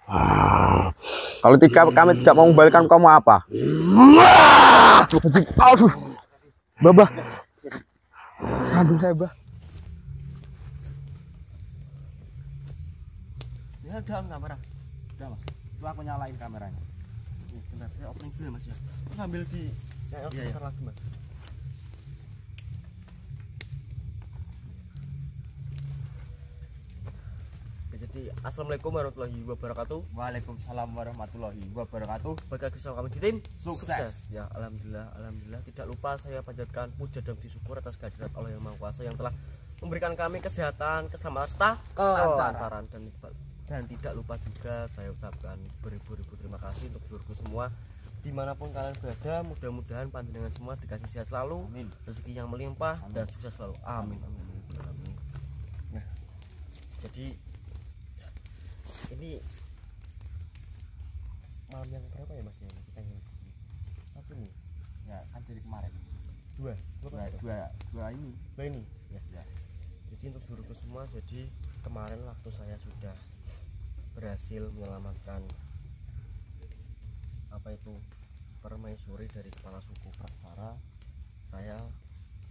Kalau kami tidak mau mengembalikan kamu apa? Aduh, Babah. Sandung saya, Bah. Ya udah kamera. Udah, Mas. Coba aku nyalain kameranya. Bentar, saya opening dulu ya, Mas ya. Ngambil di ya, lagi, Mas. Jadi assalamualaikum warahmatullahi wabarakatuh. Waalaikumsalam warahmatullahi wabarakatuh. Balik lagi sama kami di tim Sukses. Ya alhamdulillah. Tidak lupa saya panjatkan puja dan syukur atas kehadirat Allah yang Maha Kuasa yang telah memberikan kami kesehatan, keselamatan serta kelancaran dan tidak lupa juga saya ucapkan beribu-ribu terima kasih untuk seluruhku semua dimanapun kalian berada. Mudah-mudahan panjenengan semua dikasih sehat selalu, amin. Rezeki yang melimpah, amin. Dan sukses selalu, amin. Nah, jadi ini malam yang berapa ya, Mas ya? Kita yang satu nih Ya kan dari kemarin dua ini ya. Jadi untuk seluruhku semua, jadi kemarin waktu saya sudah berhasil menyelamatkan apa itu permaisuri dari kepala suku Praksara, saya,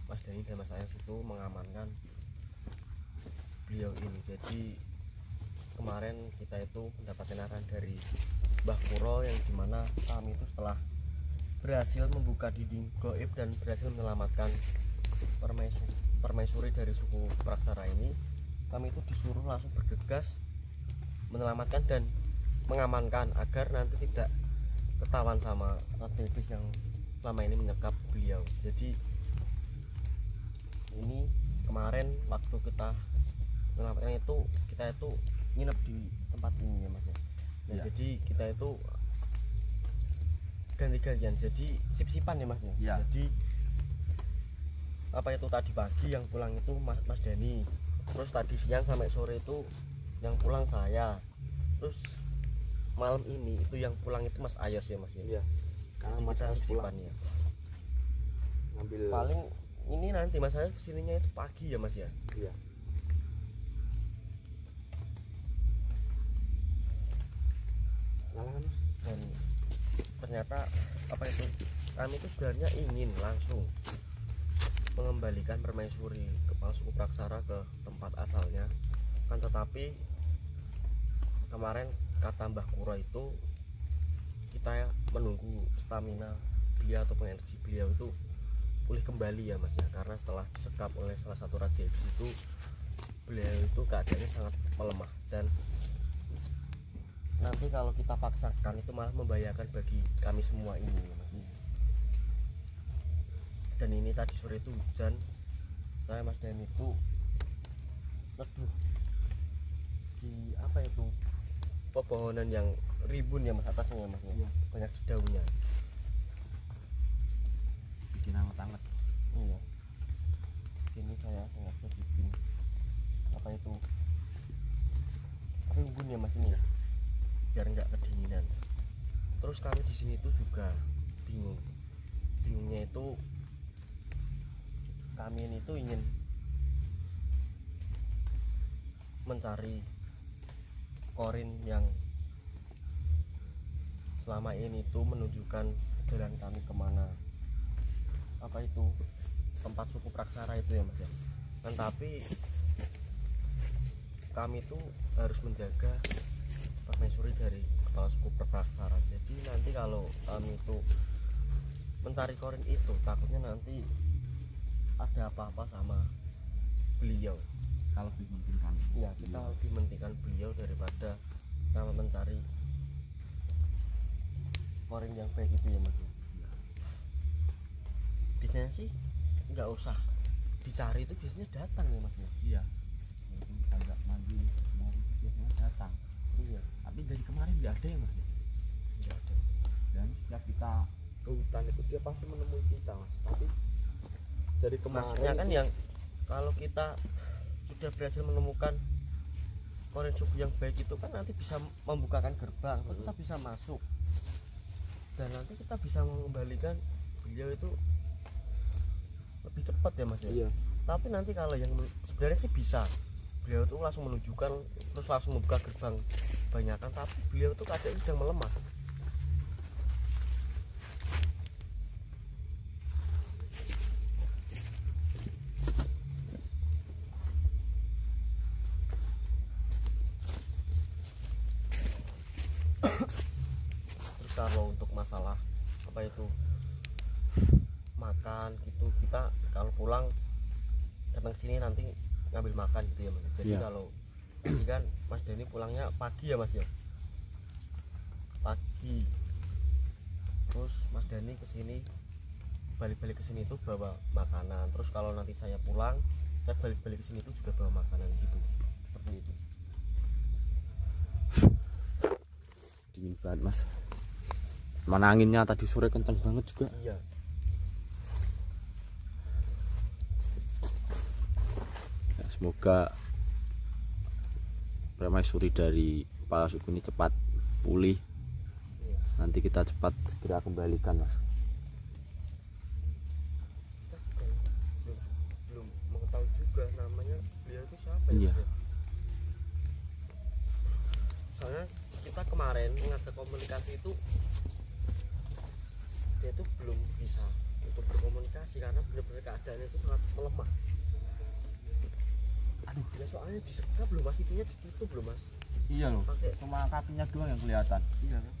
Mas Dani dan Mas Ayas itu mengamankan beliau ini. Jadi kemarin kita itu mendapatkan arahan dari Mbah Kuro yang dimana kami itu setelah berhasil membuka dinding goib dan berhasil menyelamatkan permaisuri dari suku Praksara ini, kami itu disuruh langsung bergegas menyelamatkan dan mengamankan agar nanti tidak ketahuan sama aktivis yang selama ini menyekap beliau. Jadi ini kemarin waktu kita menyelamatkan itu, kita itu nginep di tempat ini ya, Mas ya. Nah, ya. Jadi kita itu ganti-gantian, jadi sip-sipan ya, Mas ya. Ya. Jadi apa itu tadi pagi yang pulang itu Mas Dani, terus tadi siang sampai sore itu yang pulang saya, terus malam ini itu yang pulang itu Mas Ayos ya, Mas ya. Iya. Karena Mas Ayos pulang ya. Ngambil Paling ini nanti Mas Ayos kesininya itu pagi ya, Mas ya. Iya. Dan ternyata apa itu, kami itu sebenarnya ingin langsung mengembalikan permaisuri kepala suku Praksara ke tempat asalnya, kan tetapi kemarin kata Mbah Kuro itu kita menunggu stamina beliau ataupun energi beliau itu pulih kembali ya, Mas ya, karena setelah disekap oleh salah satu raja itu beliau itu keadaannya sangat melemah, dan nanti kalau kita paksakan itu malah membahayakan bagi kami semua ini, Mas. Dan ini tadi sore itu hujan, saya Mas Dan itu neduh di apa itu pepohonan yang ribun ya, Mas, atasnya Mas ya. Banyak daunnya, bikin hangat-hangat. Iya, ini saya sengaja bikin apa itu rimbun ya, Mas, ini ya, biar nggak kedinginan. Terus kami di sini itu juga bingungnya itu kami ini tuh ingin mencari korin yang selama ini tuh menunjukkan jalan kami kemana, apa itu tempat suku Praksara itu ya, Mas ya. Dan tapi kami tuh harus menjaga permaisuri dari kepala suku Praksara. Jadi nanti kalau kami itu mencari korin itu, takutnya nanti ada apa-apa sama beliau. Kalau dimentingkan, ya kita lebih mementingkan beliau daripada nama mencari korin yang baik itu ya, Mas. Biasanya sih nggak usah dicari, itu biasanya datang ya, Mas. Iya, itu agak maju biasanya datang. Iya, tapi dari kemarin nggak ada ya, Mas. nggak ada. Dan setiap kita ke hutan itu dia pasti menemui kita, Mas. Tapi dari kemarin maksudnya kan yang kalau kita sudah berhasil menemukan korin suku yang baik itu kan nanti bisa membukakan gerbang, kita bisa masuk dan nanti kita bisa mengembalikan beliau itu lebih cepat ya, Mas ya. Iya. Tapi nanti kalau yang sebenarnya sih bisa beliau tuh langsung menunjukkan, terus langsung membuka gerbang banyakan, tapi beliau tuh keadaannya sedang melemah. Terus kalau untuk masalah apa itu makan gitu, kita kalau pulang datang sini nanti ngambil makan gitu ya Mas. Jadi Iya. kalau tadi kan Mas Denny pulangnya pagi ya Mas ya, pagi, terus Mas Denny kesini, balik-balik kesini itu bawa makanan. Terus kalau nanti saya pulang, saya balik-balik kesini itu juga bawa makanan gitu, seperti itu. Dingin banget Mas, mana anginnya tadi sore kenceng banget juga. Iya. Ya, semoga permaisuri dari kepala suku ini cepat pulih, Iya. nanti kita cepat segera kembalikan Mas. Kita juga belum mengetahui juga namanya beliau itu siapa ya Iya. Mas ya? Soalnya kita kemarin ngajak komunikasi itu dia itu belum bisa untuk berkomunikasi karena benar-benar keadaannya itu sangat melemah. Aduh, ya soalnya disekat belum Mas, itunya ditutup belum Mas. Iya loh, Pakai cuma kakinya doang yang kelihatan. iya kan.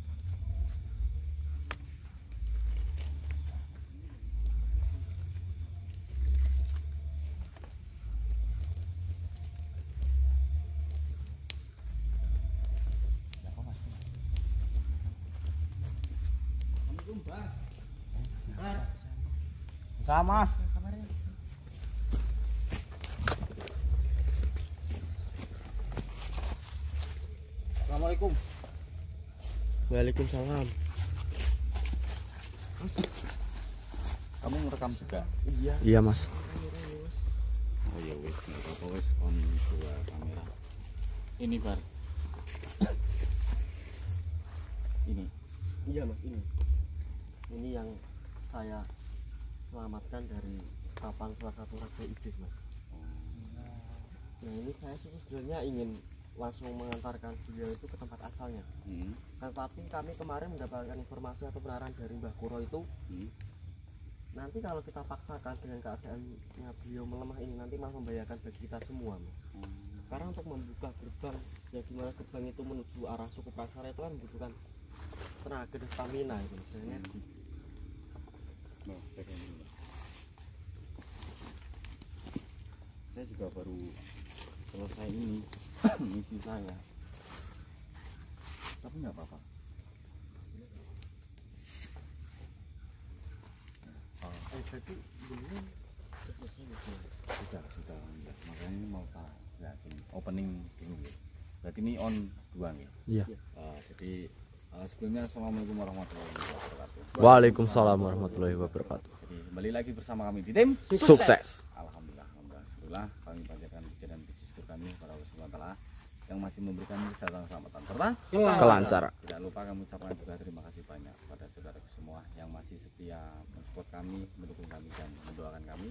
Ya kok Mas? Bisa Mas. Assalamualaikum. Waalaikumsalam. Kamu ngerekam juga? Iya. Iya Mas. Oh ya wis, nggak apa-apa wis on dua kamera. Ini Bar. Ini. Iya Mas, ini yang saya selamatkan dari sekapan salah satu raja iblis Mas. Nah ini saya sih sebenarnya ingin langsung mengantarkan beliau itu ke tempat asalnya. Tetapi kami kemarin mendapatkan informasi atau penawaran dari Mbah Kuro itu, nanti kalau kita paksakan dengan keadaannya beliau melemah ini nanti malah membahayakan bagi kita semua Mas. Karena untuk membuka gerbang, ya dimana gerbang itu menuju arah suku Praksara itu kan membutuhkan tenaga dan stamina itu dan energi. Nah, pegang ini. Saya juga baru selesai ini misi saya. Tapi nggak apa-apa. Jadi belum sudah selesai Mas. Sudah ya. Makanya ini mau tak lihatin opening dulu ya. Berarti ini on 2 nih. Iya. Jadi sebelumnya assalamualaikum warahmatullahi wabarakatuh. Waalaikumsalam warahmatullahi wabarakatuh. Jadi kembali lagi bersama kami di tim Sukses. Alhamdulillah kami panjatkan puji dan puji syukur kami kepada Allah Subhanahu wa taala yang masih memberikan kesehatan keselamatan serta Kelancaran. tidak lupa kami ucapkan juga terima kasih banyak kepada saudara semua yang masih setia mensupport kami, mendukung kami dan mendoakan kami.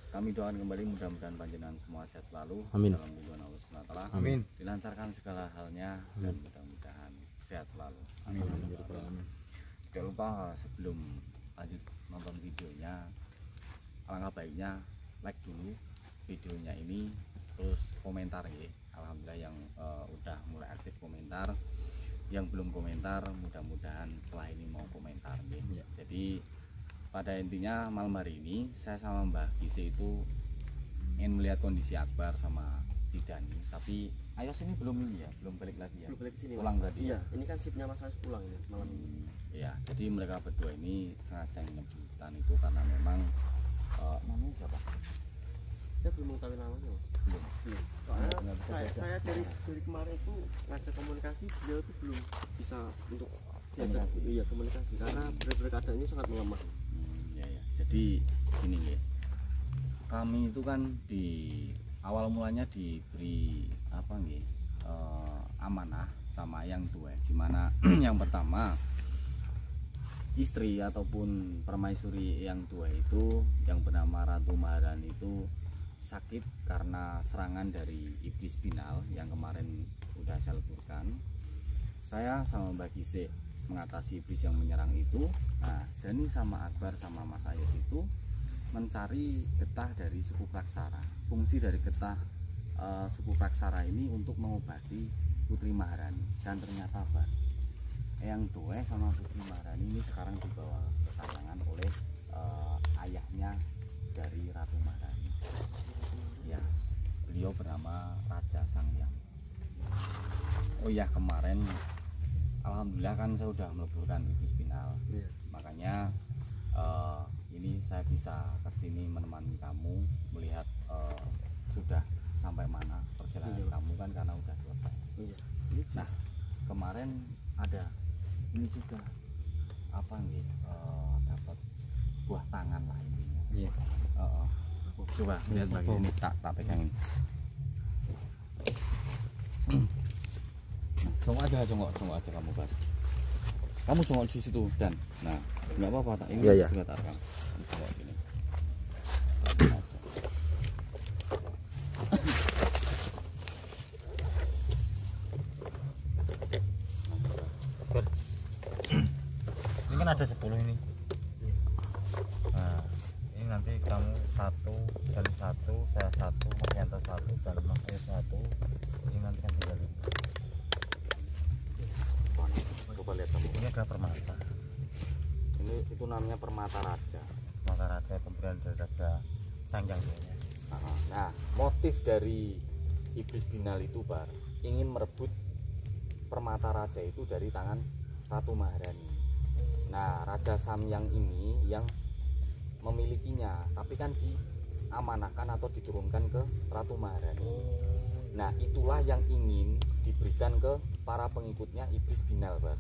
Kami doakan kembali mudah-mudahan panjenengan semua sehat selalu Amin. dalam lindungan Allah Subhanahu wa taala. Amin. Dilancarkan segala halnya dan mudah-mudahan sehat selalu. Amin. Tidak lupa sebelum lanjut nonton videonya, alangkah baiknya like dulu videonya ini, terus komentar ya. Alhamdulillah yang udah mulai aktif komentar, yang belum komentar mudah-mudahan setelah ini mau komentar ya. Jadi pada intinya malam hari ini saya sama Mbah Gise itu ingin melihat kondisi Akbar sama si Dani, tapi Ayos ini belum ini ya, belum balik lagi ya. Belum balik ke sini, Pulang Mas. tadi. Iya, ini kan sipnya Mas harus pulang ya malam ini. Ya, jadi mereka berdua ini sengaja nginep di hutan itu karena memang namanya siapa? Saya belum mengetahui namanya Mas. Belum. Soalnya Nggak bisa saya, jaga. saya dari kemarin itu ngajak komunikasi, beliau itu belum bisa untuk diajak Komunikasi. iya komunikasi karena benar-benar keadaannya sangat melemah. Ya. Jadi gini ya. Kami itu kan di awal mulanya diberi apa nih? Amanah sama yang tua. Dimana yang pertama istri ataupun permaisuri yang tua itu yang bernama Ratu Maharani itu sakit karena serangan dari iblis binal yang kemarin udah saya leburkan. Saya sama Mbak Gisik mengatasi iblis yang menyerang itu. Nah, Dani sama Akbar sama Mas Ayas itu mencari getah dari suku Praksara. Fungsi dari getah suku Praksara ini untuk mengobati Putri Maharani. Dan ternyata Pak, Eyang Doe sama Putri Maharani ini sekarang dibawa ke Sayangan oleh ayahnya dari Ratu Maharani. Ya, beliau bernama Raja Sangyang. Oh ya, kemarin alhamdulillah kan saya sudah meleburkan iblis binal. Makanya ini saya bisa kesini menemani kamu melihat sudah sampai mana perjalanan kamu kan karena udah selesai. Nah, kemarin ada ini juga apa nih, dapat buah tangan lah intinya. Coba lihat bagian ini, tak pegangin. Congok aja kamu Pak. Kamu congok di situ dan nah nggak apa-apa tak ini juga tak rekam. Congok gini. Ini kan ada 10 ini. Nah, ini nanti kamu 1 dan 1, saya 1, Mas Yanto 1 dan Mas Ayas 1. Ini nanti kan tinggal 5. Coba lihat kamu. Ini adalah permata. Ini itu namanya permata raja. Permata raja pemberian dari Raja Sangyang. Nah, motif dari iblis binal itu Bar ingin merebut permata raja itu dari tangan Ratu Maharani. Nah, Raja Samyang ini yang memilikinya, tapi kan diamanahkan atau diturunkan ke Ratu Maharani. Nah, itulah yang ingin diberikan ke para pengikutnya iblis binal Bar.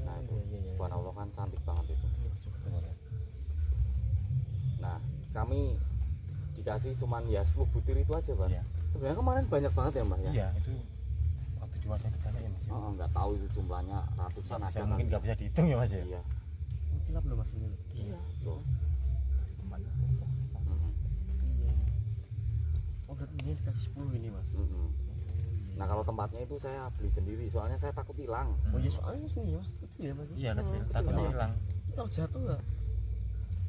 Nah, itu subhanallah kan cantik banget itu. Nah, kami dikasih cuman ya 10 butir itu aja Pak. Iya. Sebenarnya kemarin banyak banget ya Mbak ya. Iya, itu waktu di wadah kita ya Mas. Nggak tahu itu jumlahnya ratusan ada Mungkin nggak bisa dihitung ya Mas ya. Iya. Kilap loh Mas ini. Iya. Tuh. Tempatnya. Oh berarti ini dikasih 10 ini Mas. Nah, kalau tempatnya itu saya beli sendiri soalnya saya takut hilang. Oh iya soalnya sini ya Mas, kecil ya Mas. Iya, kecil. Satunya hilang. Kalau jatuh ya.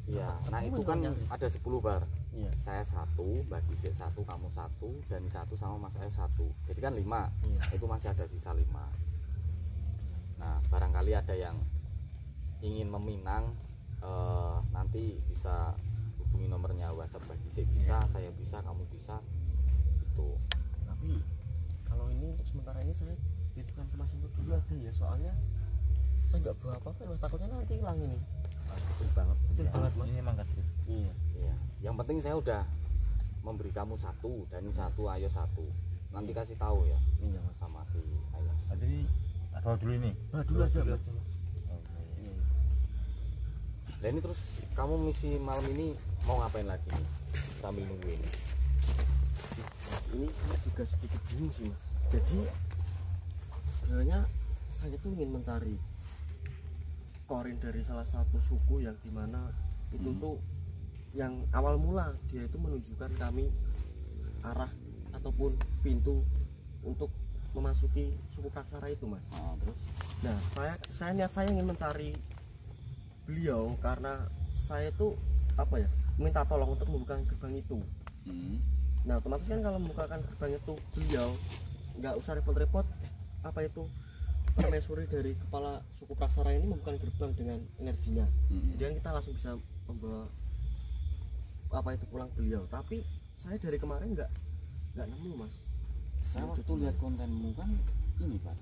Iya. Nah, itu kan ada 10 Bar. Iya. Saya 1, Mbak Gisik 1, kamu 1, dan 1 sama Mas Ayas 1. Jadi kan 5. Iya. Itu masih ada sisa 5. Nah, barangkali ada yang ingin meminang, nanti bisa hubungi nomornya WhatsApp Mbak Gisik bisa, saya bisa, kamu bisa. Itu. Tapi kalau ini untuk sementara ini saya titipkan ke Mas Into dulu aja ya, soalnya saya nggak bawa apa-apa Mas, takutnya nanti hilang ini. Kecil banget Mas. Ini emang kecil. Iya. Iya. Yang penting saya udah memberi kamu 1, dan ini 1, Ayo 1. Nanti kasih tahu ya Iya Mas. sama si Ayas. Jadi bawa dulu ini. Nah, dulu aja Mas. Iya. Nah, ini terus kamu misi malam ini mau ngapain lagi nih sambil nunggu ini? Ini saya juga sedikit bingung sih Mas. Jadi sebenarnya saya tuh ingin mencari korin dari salah satu suku yang dimana itu tuh yang awal mula dia itu menunjukkan kami arah ataupun pintu untuk memasuki suku Praksara itu Mas. Terus? Nah saya niat saya ingin mencari beliau karena saya tuh apa ya, minta tolong untuk membuka gerbang itu. Nah otomatis kan kalau membukakan gerbang itu beliau nggak usah repot-repot apa itu permaisuri dari kepala suku Praksara ini membuka gerbang dengan energinya. Jadi kan kita langsung bisa membawa apa itu pulang beliau. Tapi saya dari kemarin nggak nemu Mas. Saya waktu lihat kontenmu kan ini Pak,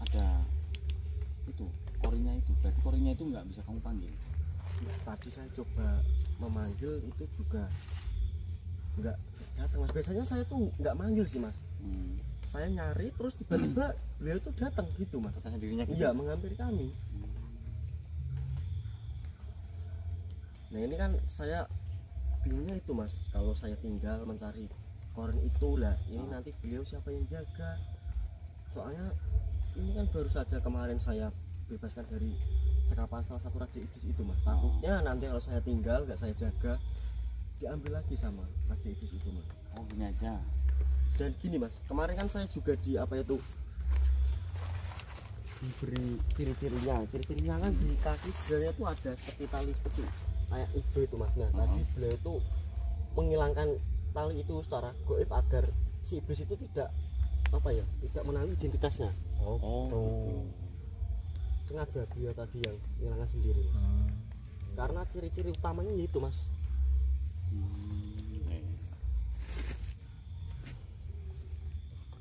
ada itu korinnya itu, berarti korinnya itu nggak bisa kamu panggil. Tadi saya coba memanggil itu juga nggak datang Mas. Biasanya saya tuh nggak manggil sih Mas. Saya nyari terus tiba-tiba beliau itu datang gitu Mas. Kata sendirinya gitu. Iya, menghampiri kami. Nah ini kan saya bingungnya itu Mas, kalau saya tinggal mencari korin itu lah, ini nanti beliau siapa yang jaga? Soalnya ini kan baru saja kemarin saya bebaskan dari sekapan salah satu raja iblis itu Mas. Takutnya nanti kalau saya tinggal nggak saya jaga, diambil lagi sama raja iblis itu mas. Oh gini aja. Dan gini mas, kemarin kan saya juga di apa itu diberi ciri-cirinya kan di kaki beliau itu ada seperti tali seperti kayak hijau itu mas. Nah tadi beliau itu menghilangkan tali itu secara goib agar si iblis itu tidak apa ya, tidak mengenali identitasnya. Oh. Sengaja beliau tadi yang menghilangkan sendiri karena ciri-ciri utamanya itu mas.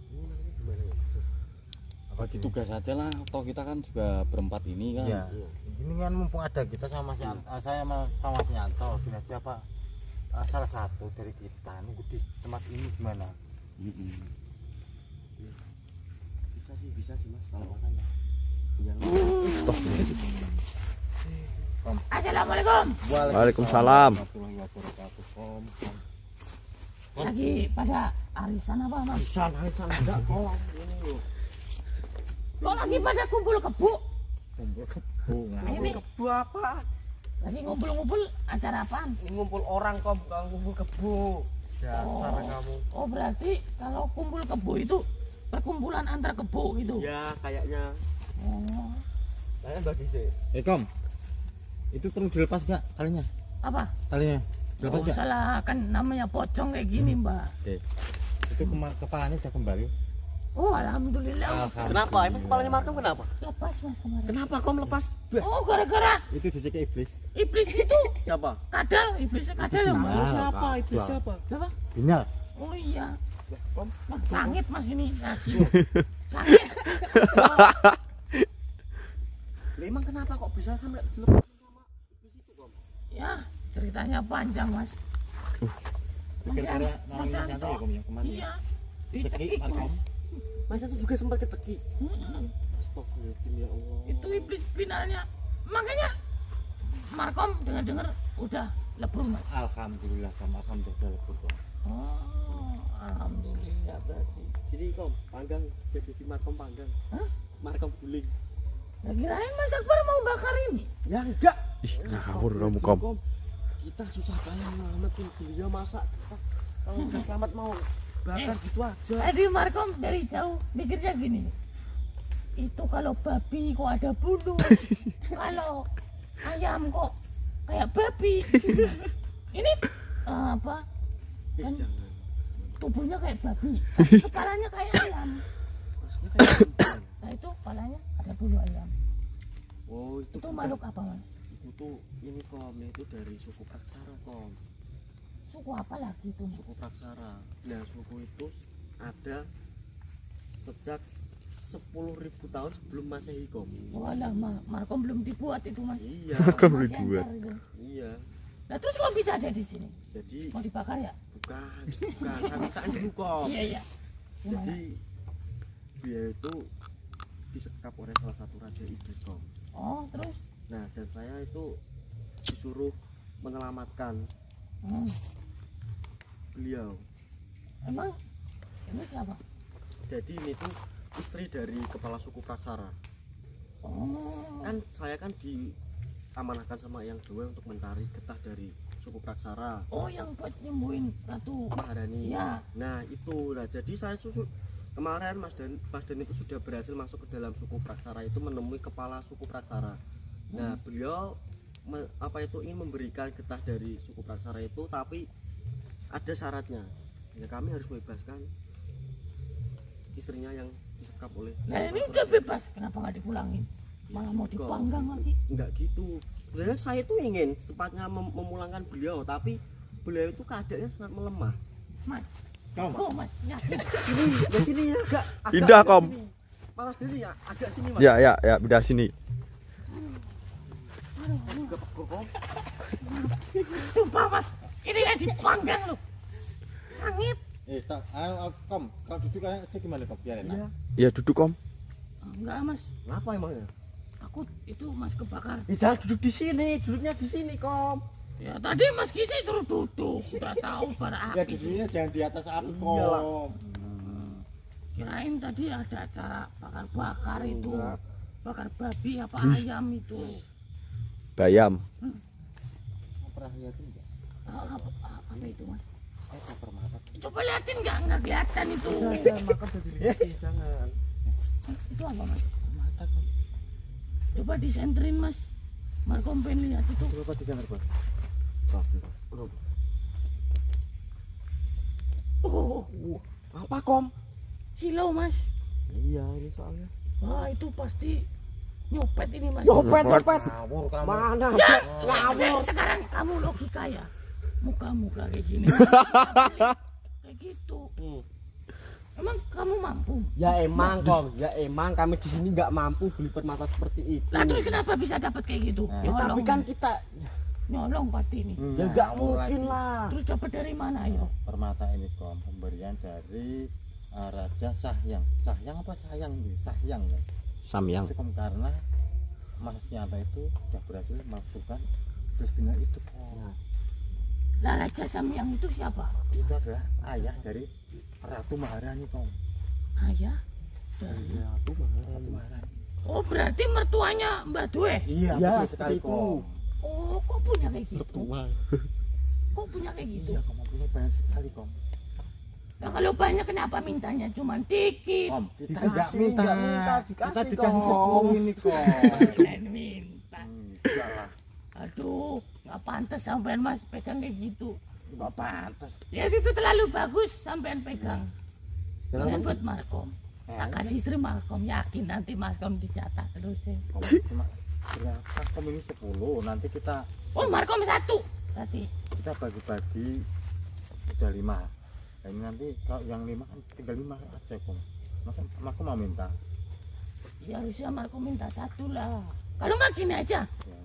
Ini namanya gimana ya mas? Bagi tugas aja lah, toh kita kan juga berempat ini kan. Iya. Ini kan mumpung ada kita sama si saya sama si Yanto, gini aja Pak. Salah satu dari kita nunggu di tempat ini gimana? Bisa sih mas kalau makan ya. Assalamualaikum. Waalaikumsalam. Warahmatullahi wabarakatuh. Lagi pada arisan apa mas? Arisan enggak kok. Ini loh. Kok lagi pada kumpul kebo? Kumpul kebo. Ini Kebo apa? lagi ngumpul-ngumpul acara apaan? Ini ngumpul orang kok, bukan ngumpul kebo. Dasar kamu. Oh berarti kalau kumpul kebo itu perkumpulan antar kebo gitu? Ya kayaknya. Oh, Kayaknya bagi sih. Kom, itu perlu dilepas nggak talinya? apa? Talinya dilepas Oh nggak? salah, kan namanya pocong kayak gini mbak. Oke. Itu kepalanya udah kembali. Oh alhamdulillah. Kenapa? Emang kepalanya Markom kenapa? Lepas mas kemarin. Kenapa kau melepas? Oh gara-gara Itu dicekik iblis. iblis itu Siapa? kadal, iblisnya kadal ya mbak. Nah. Siapa? Iblis Wah. siapa? Siapa? Binal. Oh iya. Kom. Mas, sangit mas ini lagi. Sangit. Emang kenapa kok bisa sampai dilepas sama iblis itu, Kom? Ya ceritanya panjang mas. Gara-gara Mas nolongin Yanto. Yanto ya Kom yang kemarin. Iya. Dicekik Dicekik mas. Markom. Mas itu juga sempat kecekik. Mm-mm. Astagfirullahaladzim ya Allah. Itu iblis finalnya. Makanya Markom dengar-dengar udah lebur mas. Alhamdulillah sama alhamdulillah lebur Kom. Oh alhamdulillah berarti. Jadi Kom, panggang jadi si Markom panggang. Hah? Markom guling. Ya kirain Mas Akbar mau bakar ini. Ya enggak. Ih, ngawur kamu, Kom. Kita susah payah nyelamatin beliau, masa kita kalau udah selamat mau bakar gitu aja. Tadi Markom dari jauh mikirnya gini. Itu kalau babi kok ada bulu. Kalau ayam kok kayak babi. Ini apa? Kan Jangan. tubuhnya kayak babi, tapi kepalanya kayak ayam. Maksudnya kayak gimana? Nah itu kepalanya ada bulu ayam. Oh, itu Itu bukan. makhluk apa mas? Itu tuh ini Kom, itu dari suku Praksara Kom. Suku apa lagi itu mas? Suku Praksara. Nah, suku itu ada sejak 10.000 tahun sebelum Masehi Kom. Walah Markom belum dibuat itu mas. Iya, Markom Masih belum dibuat. encer itu. iya. Nah terus kok bisa ada di sini? Jadi Mau dibakar ya? bukan, saya ceritain dulu Kom. Iya iya. Gimana? Jadi dia itu disekap oleh salah satu raja iblis Kom. Oh terus? Nah, dan saya itu disuruh menyelamatkan Hmm. beliau. Emang ini siapa? Jadi ini tuh istri dari kepala suku Praksara. Oh. Kan saya kan diamanahkan sama Yang Dewa untuk mencari getah dari suku Praksara, Oh yang buat nyembuhin Ratu. Maharani. Iya. Nah itu lah, jadi saya kemarin Mas Dan itu sudah berhasil masuk ke dalam suku Praksara itu, menemui kepala suku Praksara. Nah beliau ingin memberikan getah dari suku Praksara itu, tapi ada syaratnya. Ya, kami harus membebaskan istrinya yang disekap oleh. Nah ini udah bebas, kenapa nggak dipulangin? Malah mau dipanggang lagi. Enggak gitu. Sebenarnya saya itu ingin secepatnya memulangkan beliau, tapi beliau itu keadaannya sangat melemah. Mas, Kom. kok mas yakin? Di sini ya, agak Pindah, Kom. sini. Malas diri ya, agak sini Mas. Ya, pindah sini. Juga pegel, Kom. Sumpah mas, ini kayak dipanggang loh. Sangit. Kom, kalau duduk kan gimana Kom? Biar enak. Iya. Ya duduk, Kom. Enggak mas, Kenapa emangnya? takut itu mas kebakar. Ya, jangan duduk di sini, duduknya di sini, Kom. Ya tadi mas Kisi suruh duduk, udah tahu bara Ya api. duduknya jangan di atas api Iyalah. Kom. Kirain tadi ada acara bakar-bakar itu. Enggak. Bakar babi apa ayam itu. Bayam. Pernah lihat enggak? Apa itu mas? Itu permata. Coba liatin nggak kelihatan itu. Jangan makan udah dilihatin, jangan. Itu apa mas? Permata Kom. Coba disenterin mas. Markom pengen lihat itu. Berapa di sana Kom? Belum. Oh, Apa Kom? silau mas. Iya ini soalnya. Wah itu pasti nyopet ini mas. Nyopet. Ngawur kamu. Mana? Sekarang kamu logika ya. Muka-muka kayak gini. Kayak gitu. Emang kamu mampu? Ya emang Kom, ya emang kami di sini nggak mampu beli permata seperti itu. Lah terus kenapa bisa dapat kayak gitu? Nah, Ya, tapi Nyolong. kan kita Nyolong pasti ini. ya nggak mungkin lagi. lah. Terus dapat dari mana ya? Permata ini Kom pemberian dari Raja Sahyang. Sahyang apa sayang nih? Sahyang ya. Samyang. Itu Kom karena Mas Nyata itu sudah berhasil melakukan terus bina itu Kom. Lah Raja Samyang itu siapa? Itu adalah ayah dari Ratu Maharani Kom. Ayah. Ya aku mah. Ratu Maharani. Oh berarti mertuanya Mbak Due. Iya Ya, betul sekali itu. Kom. Oh kok punya kayak gitu? Kok punya kayak gitu? Iya Kom punya banyak sekali Kom. Nah kalau banyak kenapa mintanya cuma dikit? Kom kita Dikasih, nggak minta. nggak minta, Kita dikasih, dikasih Kom. 10 ini Kom. Kalian minta. Enggak lah. Aduh nggak pantas sampean mas pegang kayak gitu. Nggak pantas. Ya itu terlalu bagus sampean pegang. Jangan Jangan buat Markom. Tak Eh, kasih istri Markom, yakin nanti Markom dicatat terus ya. Kom, cuma berapa Kom ini 10 nanti kita Oh Markom 1 berarti. bagi-bagi udah 5. Dan nanti kalau yang 5 kan tinggal 5 aja Kom. Masa aku mau minta? Ya harusnya Markom minta 1 lah. Kalau nggak gini aja. Ya.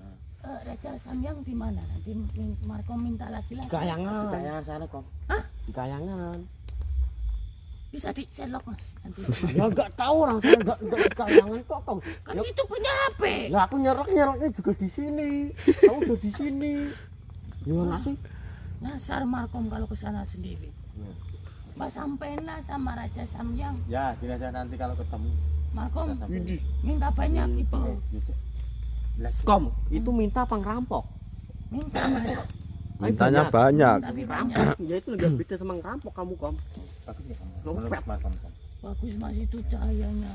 Raja Samyang di mana? Nanti Markom minta lagi-lagi. Di Kayangan. kayangan sana Kom. Di kayangan. Bisa dicelok mas. Nanti. Ya nggak tahu orang saya nggak di kayangan kok Kom. Kan itu punya HP. Ya aku nyeroknya juga di sini. Kamu udah di sini. Gimana sih? Nasar Markom kalau ke sana sendiri. Mbak Sampena sama Raja Samyang. Ya, gini aja nanti kalau ketemu. Markom kita sampai. minta banyak itu. Kom, itu minta apa ngerampok? Minta mas. Mintanya banyak. Tapi banyak. Ya itu nggak beda sama ngerampok kamu Kom. Bagus ya Kom. Ngepet. Menurut Markom Kom. Bagus mas itu cahayanya.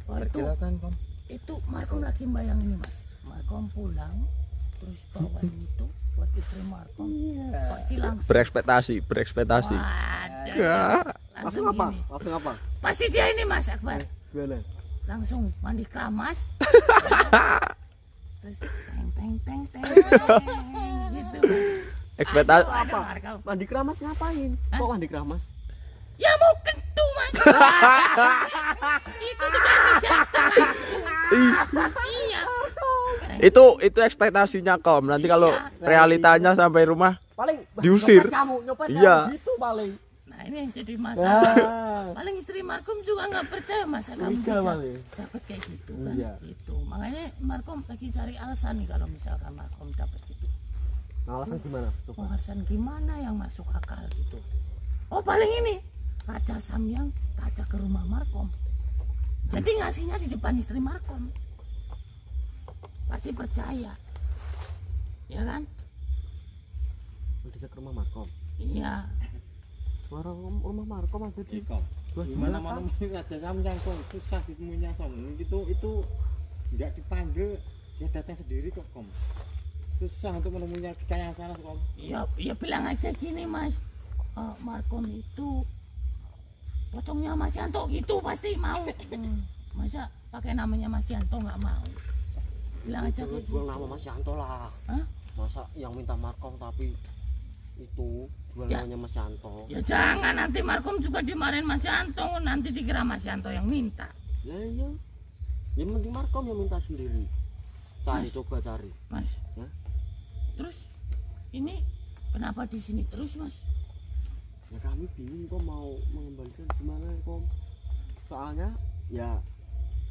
Wah, itu, Perkirakan Kom. itu Markom lagi bayang ini mas. Markom pulang terus bawa itu buat istri Markom. Pasti langsung. Berekspektasi. Waduh. Langsung Langsung apa? gini. Langsung apa? Pasti dia ini mas Akbar. Gimana? Langsung mandi keramas. Terus teng teng teng gitu. Ekspektasi Aduh, ada Markom. Mandi keramas ngapain? Kok mandi keramas? Ya mau kentu mas. Itu dikasih jatah langsung. Iya. itu ekspektasinya Kom. Nanti kalau realitanya sampai rumah Paling Diusir. nyopet kamu, nyopet Iya. kamu gitu paling. Nah ini yang jadi masalah. Ya. Paling istri Markom juga nggak percaya masa kamu Curiga bisa paling. dapat kayak gitu kan. Iya. Gitu. Makanya Markom lagi cari alasan nih kalau misalkan Markom dapat gitu. Nah, alasan gimana? Coba. Alasan gimana yang masuk akal gitu. Oh paling ini Raja Samyang kaca ke rumah Markom. Jadi ngasihnya di depan istri Markom. Pasti percaya. Ya kan? Nanti ke rumah Markom. Iya. Rumah Markom aja di Kom. buat Gimana gimana, mau Pak? nemuin Raja Samyang Kom? Susah ditemuinya Kom. Itu nggak dipanggil, dia datang sendiri kok Kom. Susah untuk menemuinya di kayangan sana Kom. Ya bilang aja gini mas. Markom itu pocongnya Mas Yanto gitu pasti mau. Masa pakai namanya Mas Yanto nggak mau? Bilang aja Jangan kayak jual gitu. nama Mas Yanto lah. Hah? Masa yang minta Markom tapi itu jual Ya. namanya Mas Yanto. Ya jangan nanti Markom juga dimarahin Mas Yanto, nanti dikira Mas Yanto yang minta. Ya iya. Ya mending Markom yang minta sendiri. Cari, Mas. coba cari. Mas. Hah? Terus ini kenapa di sini terus Mas? Ya kami bingung kok mau mengembalikan gimana Kom. Soalnya ya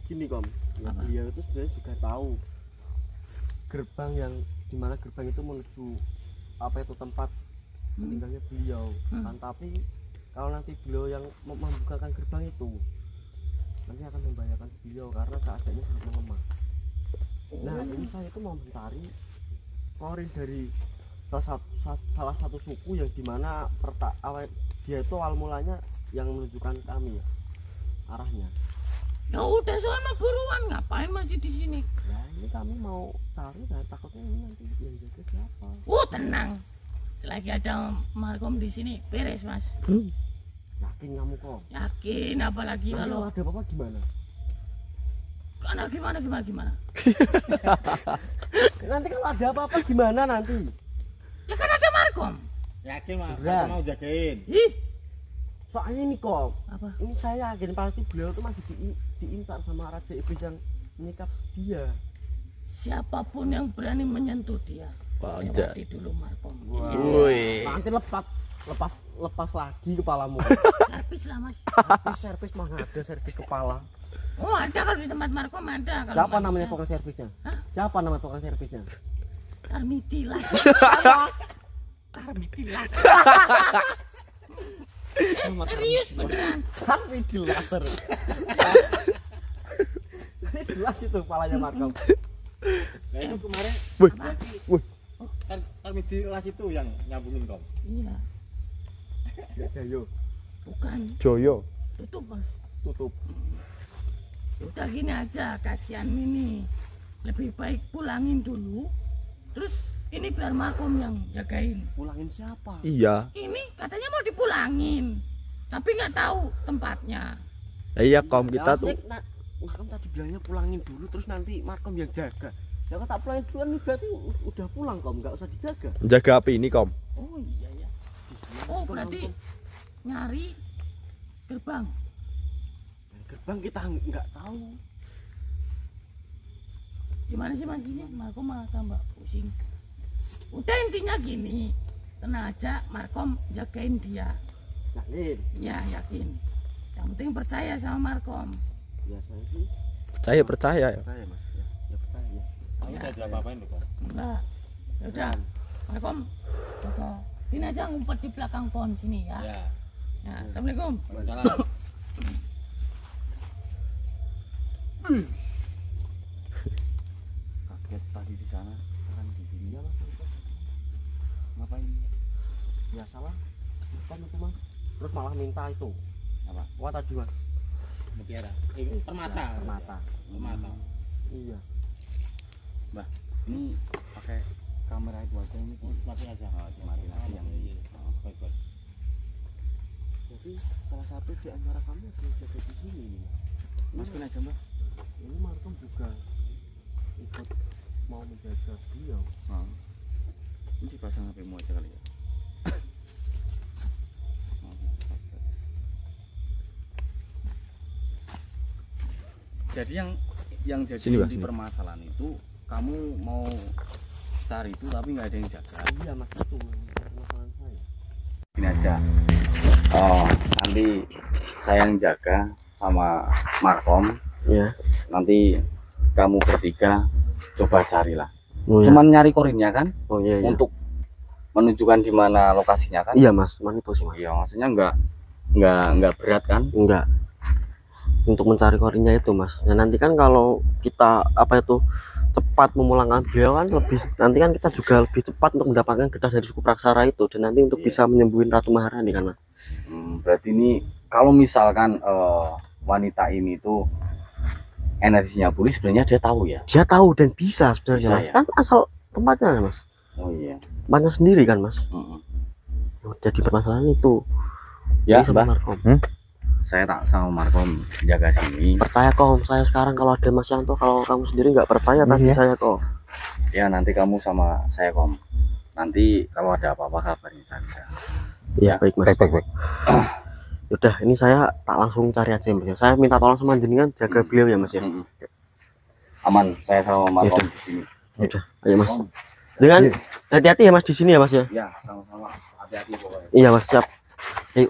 gini Kom, ya Apa? beliau itu sebenarnya juga tahu gerbang yang dimana gerbang itu menuju apa itu tempat meninggalnya beliau. Kan tapi kalau nanti beliau yang membukakan gerbang itu nanti akan membahayakan beliau karena keadaannya sangat lemah. Nah ini saya itu mau mencari korin dari salah satu suku yang dimana dia itu awal mulanya yang menunjukkan kami ya, arahnya. Ya udah sono buruan, ngapain masih di sini? Ya ini kami mau cari dan takutnya ini nanti yang jaga siapa. Tenang. Selagi ada Markom di sini beres, Mas. Yakin kamu kok? Yakin, apalagi Nanti kalau ada apa-apa gimana? karena gimana? Nanti kalau ada apa-apa gimana nanti? Ya kan ada Markom. Yakin Mas, Berat. aku mau jagain. Ih, Soalnya ini kok, apa? ini saya yakin pasti beliau tuh masih diincar sama Raja Iblis yang menyikap dia. Siapapun yang berani menyentuh dia, Pajak. lewati dulu Markom. Woi. Nanti lepas lagi kepalamu. Servis lah, Mas. servis mah ada servis kepala. Oh, ada kalau di tempat Markom ada. Kalau Siapa manusia, namanya tukang servisnya? Hah? Siapa nama tukang servisnya? Tarmitilas. Tarmitilas. Serius beneran. Tapi di laser. Ini jelas itu kepalanya Markom. Nah, itu kemarin Wih. berarti Tarmidilas itu yang nyambungin kau. Iya, Ya Jayo, bukan. Joyo. Tutup, Mas. tutup. Udah gini aja, kasihan ini. Lebih baik pulangin dulu. Terus ini biar Markom yang jagain. Pulangin siapa? Iya. Ini katanya mau dipulangin, tapi nggak tahu tempatnya. Iya Kom, kita tuh Markom tadi bilangnya pulangin dulu terus nanti Markom yang jaga. Ya kalau tak pulangin duluan nih berarti udah pulang Kom, nggak usah dijaga. jaga apa ini Kom? Oh iya ya. Oh berarti nyari gerbang. Gerbang kita nggak tahu. Gimana sih Mas ini? Markom malah tambah pusing. Udah intinya gini, tenang aja, Markom jagain dia. Yakin? Ya yakin. Yang penting percaya sama Markom. Biasanya sih Percaya ya. percaya Mas. Ya percaya. Kamu Ya. udah diapa-apain tuh kau? Enggak. Ya udah, Markom. Jaga. Sini aja ngumpet di belakang pohon sini ya. Ya. Ya, Assalamualaikum. Waalaikumsalam. Kaget tadi di sana, sekarang di sini. Iya Mas. Ngapain? Biasalah. Bukan itu Mas. Terus malah minta itu. Apa? Wah tadi Mas. Mutiara. Itu permata. Permata. Permata. Iya. Ini pakai kamera itu aja ini. Mati aja. Oh, dimatiin aja yang Iya. oh. Baik-baik. Jadi salah satu di antara kami yang jaga di sini. Masukin aja Mbak. Ini Markom juga ikut mau menjaga beliau. Oh. Ini dipasang HP-mu aja kali ya. Oh, oke. Jadi yang jadi Sini, Pak, di sini. permasalahan itu kamu mau cari itu tapi nggak ada yang jaga. Iya Mas, itu masalah saya. Gini aja. Oh, nanti saya yang jaga sama Markom. Iya. Nanti kamu bertiga coba carilah. Oh, iya. Cuman nyari korinnya kan Oh iya iya. untuk menunjukkan di mana lokasinya kan? Iya Mas, cuman itu sih Mas. Iya, maksudnya nggak berat kan? Enggak. Untuk mencari korinnya itu Mas. Nah nanti kan kalau kita apa itu cepat memulangkan beliau kan lebih, nanti kan kita juga lebih cepat untuk mendapatkan getah dari suku Praksara itu, dan nanti untuk bisa menyembuhin Ratu Maharani kan Mas. Berarti ini kalau misalkan wanita ini tuh energinya pulih, sebenarnya dia tahu ya? Dia tahu dan bisa sebenarnya Bisa, Mas. ya? Kan asal tempatnya Mas. Oh iya. Tempatnya sendiri kan Mas. Mm-mm. Jadi permasalahan itu. Ya Ini sama Mbak, Markom. saya tak sama Markom jaga sini. Percaya kok saya sekarang, kalau ada Mas Yanto, kalau kamu sendiri nggak percaya tadi saya kok. Ya nanti kamu sama saya Kom. Nanti kalau ada apa-apa kabarin saja. Iya baik Mas. Baik. Udah, ini saya tak langsung cari aja Mas. Saya minta tolong sama jenengan jaga beliau ya Mas ya. Mm-mm. Aman, saya sama Markom di sini. Udah, ayo Mas. Dengan hati-hati ya Mas di sini ya Mas ya. Ya, sama-sama. Hati-hati pokoknya. Iya Mas, siap. Ayo.